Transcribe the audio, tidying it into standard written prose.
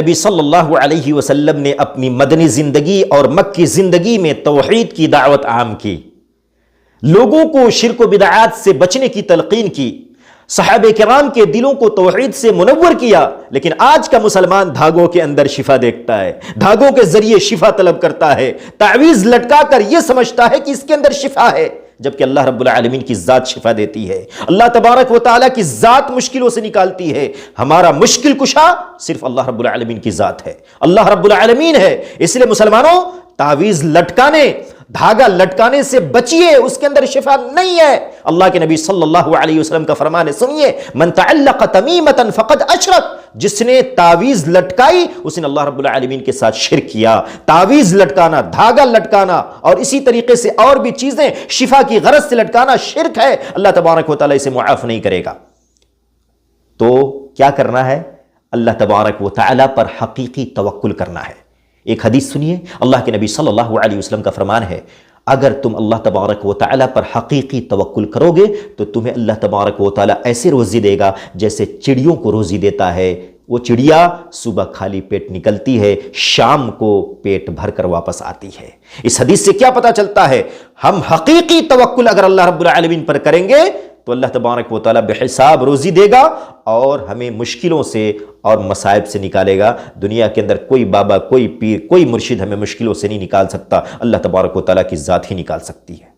نبی صلی اللہ علیہ وسلم نے اپنی مدنی زندگی اور مکی زندگی میں توحید کی دعوت عام کی، لوگوں کو شرک و بدعات سے بچنے کی تلقین کی، صحابہ کرام کے دلوں کو توحید سے منور کیا۔ لیکن آج کا مسلمان دھاگوں کے اندر شفا دیکھتا ہے، دھاگوں کے ذریعے شفا طلب کرتا ہے، تعویذ لٹکا کر یہ سمجھتا ہے کہ اس کے اندر شفا ہے، جبکہ اللہ رب العالمین کی ذات شفا دیتی ہے، اللہ تبارک و تعالیٰ کی ذات مشکلوں سے نکالتی ہے۔ ہمارا مشکل کشا صرف اللہ رب العالمین کی ذات ہے، اللہ رب العالمین ہے۔ اس لیے مسلمانوں، تعویذ لٹکانے، دھاگا لٹکانے سے بچیے، اس کے اندر شفا نہیں ہے۔ اللہ کے نبی صلی اللہ علیہ وسلم کا فرمان ہے، سنیے، من تعلق تمیمۃ فقد اشرک، جس نے تعویذ لٹکائی اس نے اللہ رب العالمین کے ساتھ شرک کیا۔ تعویذ لٹکانا، دھاگا لٹکانا اور اسی طریقے سے اور بھی چیزیں شفا کی غرض سے لٹکانا شرک ہے، اللہ تبارک و تعالیٰ اسے معاف نہیں کرے گا۔ تو کیا کرنا ہے؟ اللہ تبارک و تعالیٰ پر حقیقی توکل کرنا ہے۔ ایک حدیث سنیے، اللہ کے نبی صلی اللہ علیہ وسلم کا فرمان ہے، اگر تم اللہ تبارک و تعالیٰ پر حقیقی توکل کرو گے تو تمہیں اللہ تبارک و تعالیٰ ایسے روزی دے گا جیسے چڑیوں کو روزی دیتا ہے۔ وہ چڑیا صبح خالی پیٹ نکلتی ہے، شام کو پیٹ بھر کر واپس آتی ہے۔ اس حدیث سے کیا پتہ چلتا ہے؟ ہم حقیقی توکل اگر اللہ رب العالمین پر کریں گے تو اللہ تبارک و تعالیٰ بے حساب روزی دے گا اور ہمیں مشکلوں سے اور مصائب سے نکالے گا۔ دنیا کے اندر کوئی بابا، کوئی پیر، کوئی مرشد ہمیں مشکلوں سے نہیں نکال سکتا، اللہ تبارک و تعالیٰ کی ذات ہی نکال سکتی ہے۔